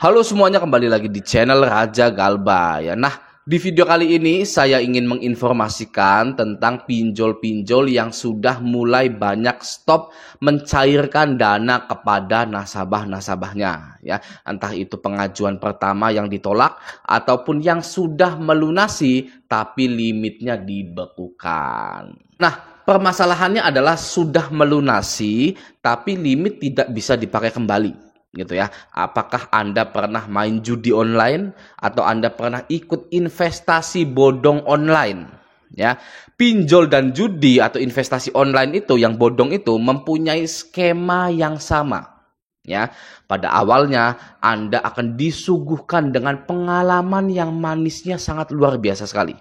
Halo semuanya, kembali lagi di channel Raja Galba ya. Nah, di video kali ini saya ingin menginformasikan tentang pinjol-pinjol yang sudah mulai banyak stop mencairkan dana kepada nasabah-nasabahnya ya. Entah itu pengajuan pertama yang ditolak ataupun yang sudah melunasi tapi limitnya dibekukan. Nah, permasalahannya adalah sudah melunasi tapi limit tidak bisa dipakai kembali. Gitu ya. Apakah Anda pernah main judi online atau Anda pernah ikut investasi bodong online? Ya, pinjol dan judi atau investasi online itu yang bodong itu mempunyai skema yang sama. Ya, pada awalnya Anda akan disuguhkan dengan pengalaman yang manisnya sangat luar biasa sekali.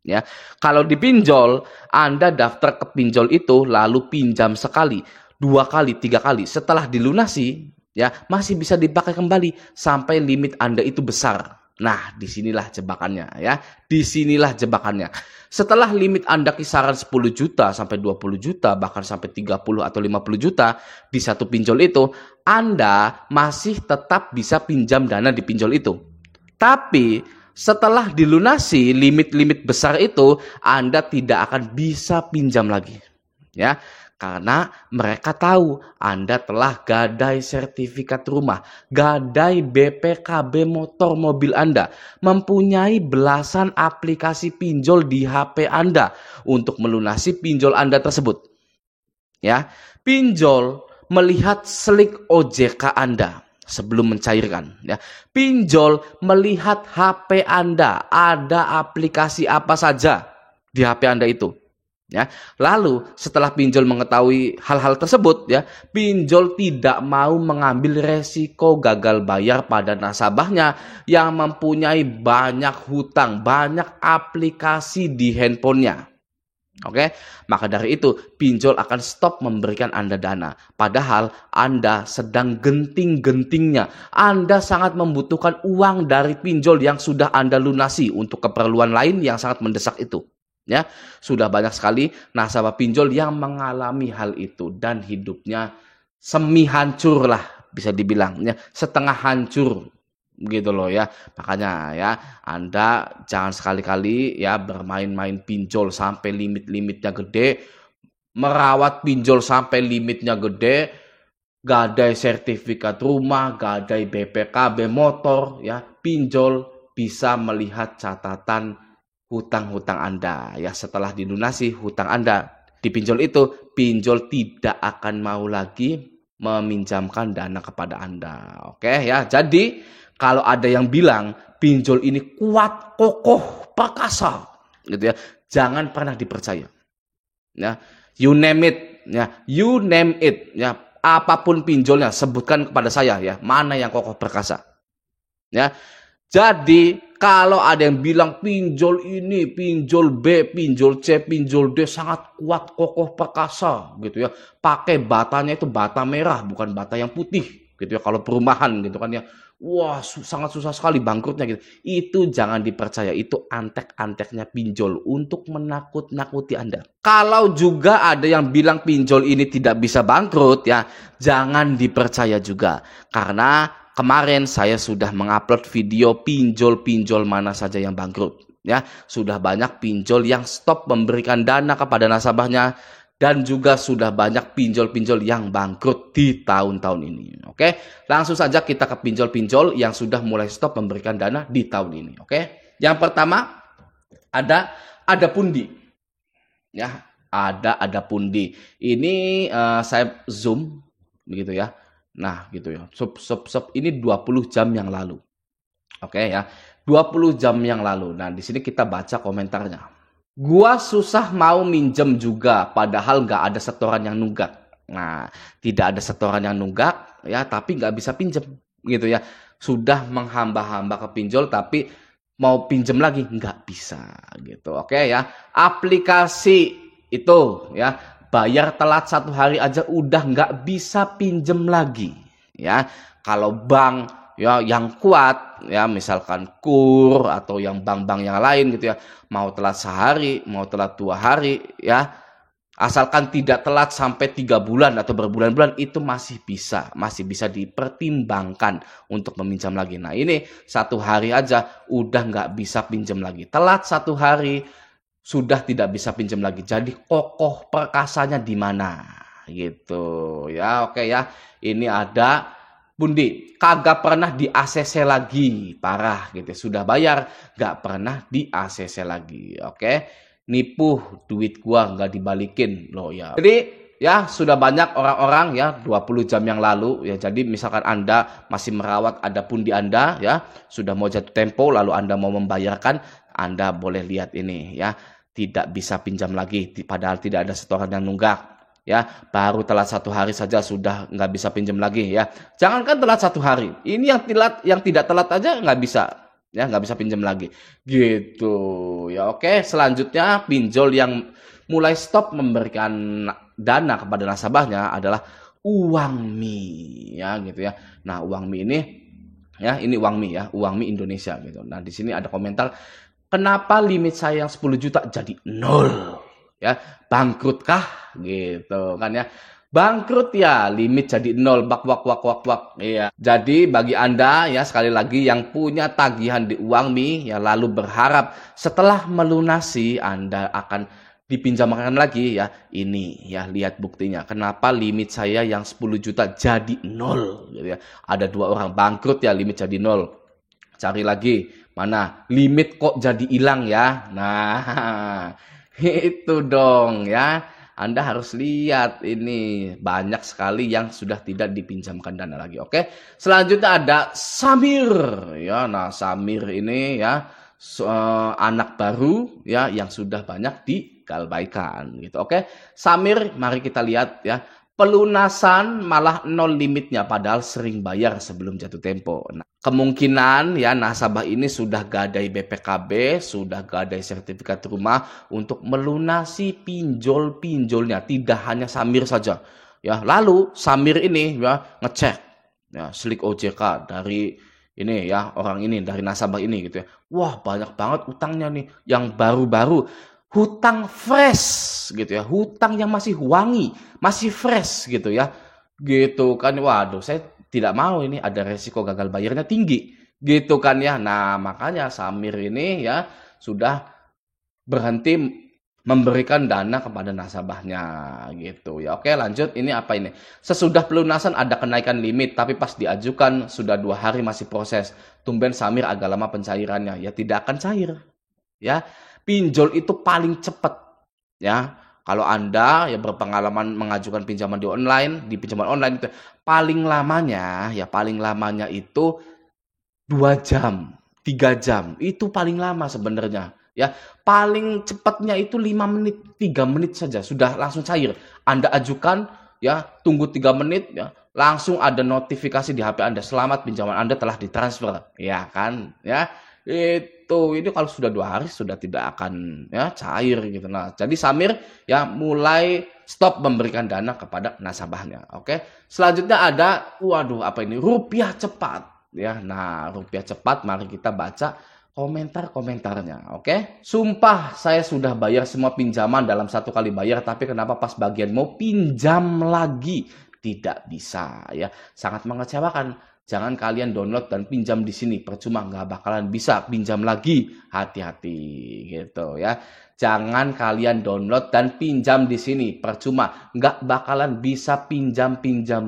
Ya, kalau di pinjol, Anda daftar ke pinjol itu lalu pinjam sekali, 2 kali, 3 kali. Setelah dilunasi, ya masih bisa dipakai kembali sampai limit Anda itu besar. Nah, disinilah jebakannya ya. Disinilah jebakannya. Setelah limit Anda kisaran 10 juta sampai 20 juta, bahkan sampai 30 atau 50 juta di satu pinjol itu, Anda masih tetap bisa pinjam dana di pinjol itu. Tapi setelah dilunasi limit-limit besar itu, Anda tidak akan bisa pinjam lagi. Ya, karena mereka tahu Anda telah gadai sertifikat rumah, gadai BPKB motor mobil Anda, mempunyai belasan aplikasi pinjol di HP Anda untuk melunasi pinjol Anda tersebut. Ya, pinjol melihat slik OJK Anda sebelum mencairkan. Ya, pinjol melihat HP Anda, ada aplikasi apa saja di HP Anda itu. Ya, lalu setelah pinjol mengetahui hal-hal tersebut, ya, pinjol tidak mau mengambil resiko gagal bayar pada nasabahnya yang mempunyai banyak hutang, banyak aplikasi di handphonenya. Oke, maka dari itu pinjol akan stop memberikan Anda dana. Padahal Anda sedang genting-gentingnya. Anda sangat membutuhkan uang dari pinjol yang sudah Anda lunasi untuk keperluan lain yang sangat mendesak itu. Ya, sudah banyak sekali nasabah pinjol yang mengalami hal itu dan hidupnya semi hancur lah bisa dibilang, ya, setengah hancur gitu loh ya. Makanya ya, Anda jangan sekali-kali ya bermain-main pinjol sampai limit-limitnya gede, merawat pinjol sampai limitnya gede, gadai sertifikat rumah, gadai BPKB motor ya. Pinjol bisa melihat catatan hutang-hutang Anda ya. Setelah dilunasi hutang Anda di pinjol itu, pinjol tidak akan mau lagi meminjamkan dana kepada Anda. Oke ya. Jadi kalau ada yang bilang pinjol ini kuat, kokoh, perkasa gitu ya, jangan pernah dipercaya. Ya, you name it ya, you name it ya, apapun pinjolnya sebutkan kepada saya ya, mana yang kokoh perkasa. Ya. Jadi kalau ada yang bilang pinjol ini, pinjol B, pinjol C, pinjol D sangat kuat, kokoh, perkasa gitu ya. Pakai batanya itu bata merah, bukan bata yang putih gitu ya. Kalau perumahan gitu kan ya. Wah, sangat susah sekali bangkrutnya gitu. Itu jangan dipercaya, itu antek-anteknya pinjol untuk menakut-nakuti Anda. Kalau juga ada yang bilang pinjol ini tidak bisa bangkrut ya, jangan dipercaya juga. Karena kemarin saya sudah mengupload video pinjol-pinjol mana saja yang bangkrut. Ya, sudah banyak pinjol yang stop memberikan dana kepada nasabahnya dan juga sudah banyak pinjol-pinjol yang bangkrut di tahun-tahun ini. Oke, langsung saja kita ke pinjol-pinjol yang sudah mulai stop memberikan dana di tahun ini. Oke, yang pertama ada pundi. Ya, ada pundi. Ini saya zoom begitu ya. Nah, gitu ya. Ini 20 jam yang lalu. Oke ya. 20 jam yang lalu. Nah, di sini kita baca komentarnya. Gua susah mau minjem juga, padahal nggak ada setoran yang nunggak. Nah, tidak ada setoran yang nunggak, ya, tapi nggak bisa pinjem, gitu ya. Sudah menghamba-hamba ke pinjol, tapi mau pinjem lagi nggak bisa, gitu. Oke ya. Aplikasi itu, ya. Bayar telat 1 hari aja udah nggak bisa pinjem lagi ya. Kalau bank ya yang kuat ya, misalkan KUR atau yang bank-bank yang lain gitu ya, mau telat sehari, mau telat 2 hari ya, Asalkan tidak telat sampai 3 bulan atau berbulan-bulan, itu masih bisa dipertimbangkan untuk meminjam lagi. Nah ini 1 hari aja udah nggak bisa pinjam lagi. Telat 1 hari sudah tidak bisa pinjam lagi. Jadi kokoh perkasanya di mana? Gitu ya, oke ya. Ini ada Bundi, kagak pernah di ACC lagi, parah gitu. Sudah bayar, nggak pernah di ACC lagi, oke? Nipu duit gua nggak dibalikin loh ya. Jadi ya sudah banyak orang-orang ya 20 jam yang lalu ya. Jadi misalkan Anda masih merawat ada pundi Anda ya, sudah mau jatuh tempo lalu Anda mau membayarkan, Anda boleh lihat ini ya. Tidak bisa pinjam lagi padahal tidak ada setoran yang nunggak. Ya, baru telat 1 hari saja sudah nggak bisa pinjam lagi ya. Jangankan telat 1 hari, ini yang tidak telat aja nggak bisa, ya nggak bisa pinjam lagi. Gitu ya. Oke, selanjutnya pinjol yang mulai stop memberikan dana kepada nasabahnya adalah Uangmi ya gitu ya. Nah, Uangmi ini ya, ini Uangmi ya, Uangmi Indonesia gitu. Nah, di sini ada komentar, kenapa limit saya yang 10 juta jadi 0? Ya, bangkrut kah gitu kan ya, bangkrut ya, limit jadi 0, iya. Jadi bagi Anda ya, sekali lagi yang punya tagihan di Uangmi ya lalu berharap setelah melunasi Anda akan dipinjamkan lagi ya, ini ya, lihat buktinya kenapa limit saya yang 10 juta jadi 0 gitu ya. Ada 2 orang bangkrut ya, limit jadi 0. Cari lagi, mana limit kok jadi hilang ya. Nah itu dong ya. Anda harus lihat ini banyak sekali yang sudah tidak dipinjamkan dana lagi. Oke. Selanjutnya ada Samir ya. Nah, Samir ini ya anak baru ya yang sudah banyak digalbaikan gitu. Oke. Samir, mari kita lihat ya. Pelunasan malah 0 limitnya padahal sering bayar sebelum jatuh tempo. Nah, kemungkinan ya nasabah ini sudah gadai BPKB, sudah gadai sertifikat rumah untuk melunasi pinjol-pinjolnya, tidak hanya Samir saja. Ya, lalu Samir ini ya ngecek ya slik OJK dari ini ya, orang ini dari nasabah ini gitu ya. Wah, banyak banget utangnya nih yang baru-baru. Hutang fresh gitu ya, hutang yang masih wangi, masih fresh gitu ya. Gitu kan, waduh saya tidak mau ini ada resiko gagal bayarnya tinggi gitu kan ya. Nah, makanya Samir ini ya sudah berhenti memberikan dana kepada nasabahnya gitu ya. Oke, lanjut, ini apa ini? Sesudah pelunasan ada kenaikan limit tapi pas diajukan sudah 2 hari masih proses. Tumben Samir agak lama pencairannya. Ya tidak akan cair. Ya, pinjol itu paling cepat ya. Kalau Anda ya berpengalaman mengajukan pinjaman di pinjaman online itu paling lamanya itu 2 jam, 3 jam. Itu paling lama sebenarnya ya. Paling cepatnya itu 5 menit, 3 menit saja sudah langsung cair. Anda ajukan ya, tunggu 3 menit ya, langsung ada notifikasi di HP Anda, selamat pinjaman Anda telah ditransfer, ya kan ya. Ini kalau sudah 2 hari sudah tidak akan ya cair gitu. Nah, jadi Samir ya mulai stop memberikan dana kepada nasabahnya. Oke. Selanjutnya ada, waduh apa ini? Rupiah cepat ya. Nah, rupiah cepat, mari kita baca komentar-komentarnya. Oke. Sumpah saya sudah bayar semua pinjaman dalam 1 kali bayar, tapi kenapa pas bagian mau pinjam lagi tidak bisa ya. Sangat mengecewakan. Jangan kalian download dan pinjam di sini, percuma, nggak bakalan bisa pinjam lagi. Hati-hati gitu ya. Jangan kalian download dan pinjam di sini, percuma, nggak bakalan bisa pinjam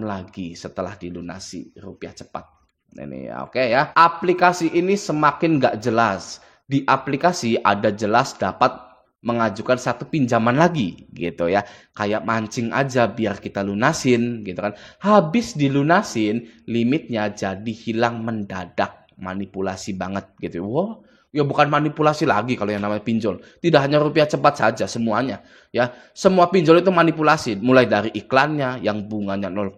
lagi setelah dilunasi rupiah cepat. Ini ya, oke ya. Aplikasi ini semakin nggak jelas. Di aplikasi ada jelas dapat mengajukan 1 pinjaman lagi gitu ya, kayak mancing aja biar kita lunasin gitu kan. Habis dilunasin limitnya jadi hilang mendadak, manipulasi banget gitu. Wah, ya bukan manipulasi lagi kalau yang namanya pinjol. Tidak hanya rupiah cepat saja, semuanya ya. Semua pinjol itu manipulasi, mulai dari iklannya yang bunganya 0,4%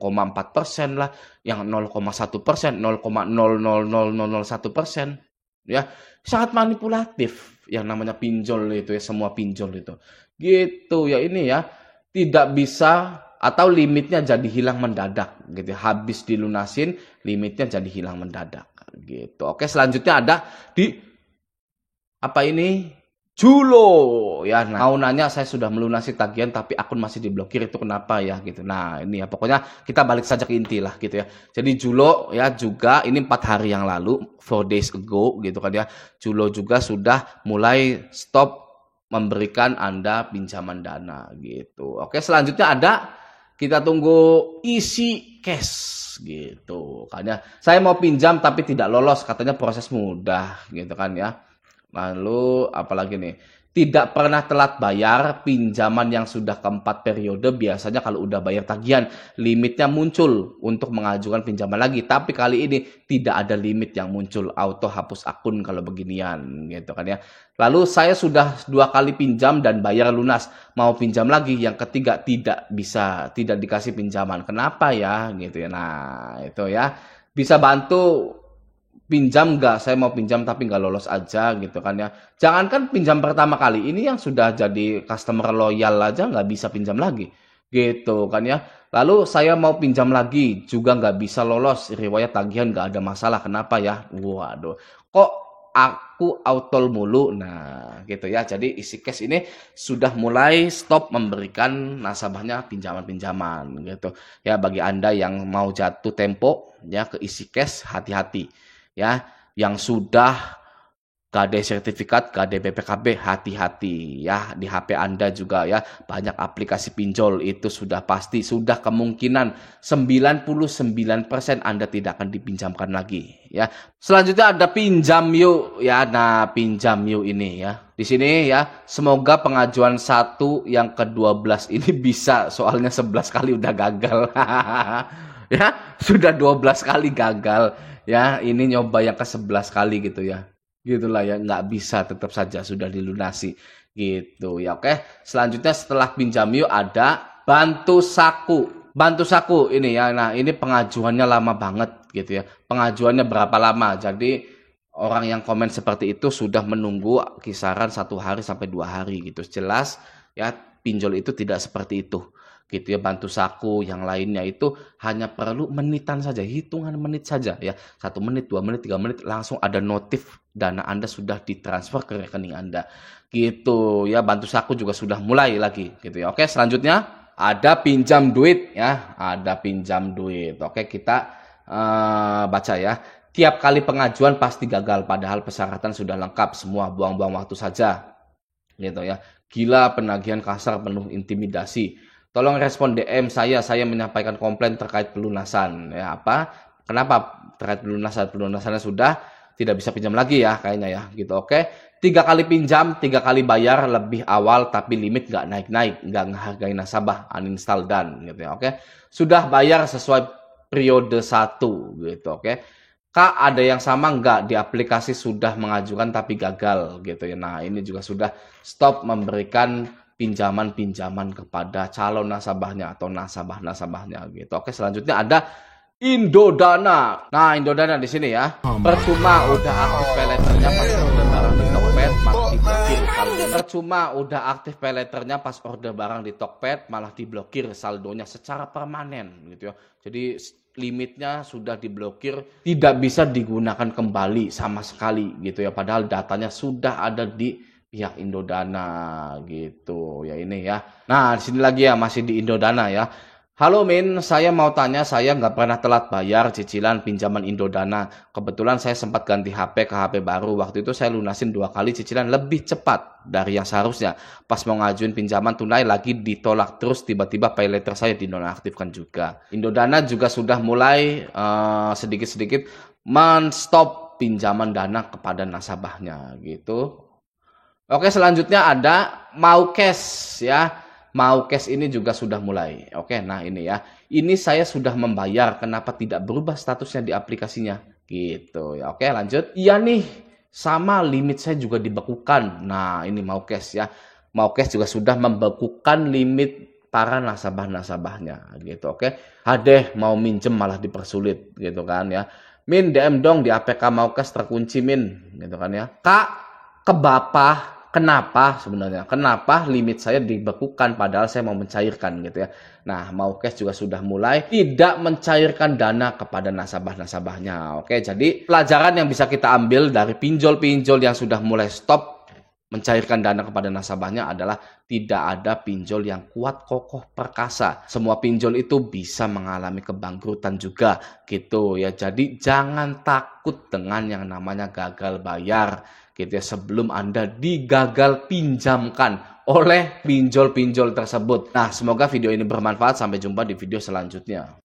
lah, yang 0,1%, 0,00001% ya, sangat manipulatif yang namanya pinjol itu ya, semua pinjol itu gitu ya. Ini ya tidak bisa, atau limitnya jadi hilang mendadak gitu, habis dilunasin limitnya jadi hilang mendadak gitu. Oke, selanjutnya ada di apa ini, Julo ya, nah, mau nanya saya sudah melunasi tagihan tapi akun masih diblokir, itu kenapa ya gitu. Nah ini ya pokoknya kita balik saja ke inti lah gitu ya. Jadi Julo ya juga ini 4 hari yang lalu, 4 days ago gitu kan ya, Julo juga sudah mulai stop memberikan Anda pinjaman dana gitu. Oke, selanjutnya ada, kita tunggu isi cash gitu kan ya. Saya mau pinjam tapi tidak lolos, katanya proses mudah gitu kan ya. Lalu apalagi nih, tidak pernah telat bayar pinjaman yang sudah keempat periode. Biasanya kalau udah bayar tagihan, limitnya muncul untuk mengajukan pinjaman lagi. Tapi kali ini tidak ada limit yang muncul, auto hapus akun kalau beginian gitu kan ya. Lalu saya sudah 2 kali pinjam dan bayar lunas, mau pinjam lagi yang ketiga tidak bisa, tidak dikasih pinjaman. Kenapa ya gitu ya. Nah itu ya, bisa bantu pinjam nggak? Saya mau pinjam tapi nggak lolos aja gitu kan ya. Jangankan pinjam pertama kali, ini yang sudah jadi customer loyal aja nggak bisa pinjam lagi gitu kan ya. Lalu saya mau pinjam lagi juga nggak bisa lolos, riwayat tagihan nggak ada masalah, kenapa ya? Waduh, kok aku autol mulu. Nah gitu ya, jadi isi cash ini sudah mulai stop memberikan nasabahnya pinjaman-pinjaman gitu ya. Bagi Anda yang mau jatuh tempo ya ke isi cash, hati-hati ya. Yang sudah KD sertifikat, KD BPKB, hati-hati ya. Di HP Anda juga ya, banyak aplikasi pinjol, itu sudah pasti, sudah kemungkinan 99% Anda tidak akan dipinjamkan lagi ya. Selanjutnya ada pinjam yuk ya. Nah, pinjam yuk ini ya. Di sini ya, semoga pengajuan 1 yang ke-12 ini bisa, soalnya 11 kali udah gagal. Ya, sudah 12 kali gagal ya. Ini nyoba yang ke-11 kali gitu ya. Gitulah ya, nggak bisa, tetap saja sudah dilunasi gitu ya. Oke, selanjutnya setelah pinjam yuk ada bantu saku. Bantu saku ini ya. Nah ini pengajuannya lama banget gitu ya. Pengajuannya berapa lama? Jadi orang yang komen seperti itu sudah menunggu kisaran 1 hari sampai 2 hari gitu. Jelas ya, pinjol itu tidak seperti itu gitu ya. Bantu saku yang lainnya itu hanya perlu menitan saja, hitungan menit saja ya. 1 menit, 2 menit, 3 menit langsung ada notif dana Anda sudah ditransfer ke rekening Anda gitu ya. Bantu saku juga sudah mulai lagi gitu ya. Oke, selanjutnya ada pinjam duit ya. Ada pinjam duit. Oke, kita baca ya. Tiap kali pengajuan pasti gagal padahal persyaratan sudah lengkap semua, buang-buang waktu saja gitu ya. Gila, penagihan kasar penuh intimidasi. Tolong respon DM saya menyampaikan komplain terkait pelunasan. Ya apa? Kenapa terkait pelunasan? Pelunasannya sudah tidak bisa pinjam lagi ya kayaknya ya gitu. Oke. 3 kali pinjam, 3 kali bayar lebih awal tapi limit nggak naik-naik, nggak menghargai nasabah, uninstall dan gitu ya. Oke. Sudah bayar sesuai periode 1 gitu. Oke. Kak, ada yang sama nggak di aplikasi sudah mengajukan tapi gagal gitu ya. Nah ini juga sudah stop memberikan pinjaman-pinjaman kepada calon nasabahnya atau nasabah-nasabahnya gitu. Oke, selanjutnya ada Indodana. Nah, Indodana di sini ya. Percuma udah aktif payletternya pas order barang di Tokped malah diblokir saldonya. Percuma udah aktif payletternya pas order barang di Tokped malah diblokir saldonya secara permanen gitu ya. Jadi limitnya sudah diblokir, tidak bisa digunakan kembali sama sekali gitu ya. Padahal datanya sudah ada di pihak Indodana gitu ya ini ya. Nah di sini lagi ya, masih di Indodana ya. Halo Min, saya mau tanya, saya nggak pernah telat bayar cicilan pinjaman Indodana. Kebetulan saya sempat ganti HP ke HP baru. Waktu itu saya lunasin 2 kali cicilan lebih cepat dari yang seharusnya. Pas mau ngajuin pinjaman tunai lagi ditolak terus, tiba-tiba paylater saya dinonaktifkan juga. Indodana juga sudah mulai sedikit-sedikit men-stop pinjaman dana kepada nasabahnya gitu. Oke, selanjutnya ada mau cash ya. Mau cash ini juga sudah mulai. Oke, nah ini ya. Ini saya sudah membayar, kenapa tidak berubah statusnya di aplikasinya? Gitu ya. Oke, lanjut. Iya nih, sama limit saya juga dibekukan. Nah, ini mau cash ya. Mau cash juga sudah membekukan limit para nasabah-nasabahnya gitu. Oke. Hadeh mau minjem malah dipersulit gitu kan ya. Min DM dong di APK mau cash terkunci Min gitu kan ya. Kak, ke Bapak, kenapa sebenarnya? Kenapa limit saya dibekukan padahal saya mau mencairkan gitu ya. Nah, mau cash juga sudah mulai tidak mencairkan dana kepada nasabah-nasabahnya. Oke, jadi pelajaran yang bisa kita ambil dari pinjol-pinjol yang sudah mulai stop mencairkan dana kepada nasabahnya adalah tidak ada pinjol yang kuat, kokoh, perkasa. Semua pinjol itu bisa mengalami kebangkrutan juga gitu ya. Jadi jangan takut dengan yang namanya gagal bayar gitu ya, sebelum Anda digagal pinjamkan oleh pinjol-pinjol tersebut. Nah, semoga video ini bermanfaat. Sampai jumpa di video selanjutnya.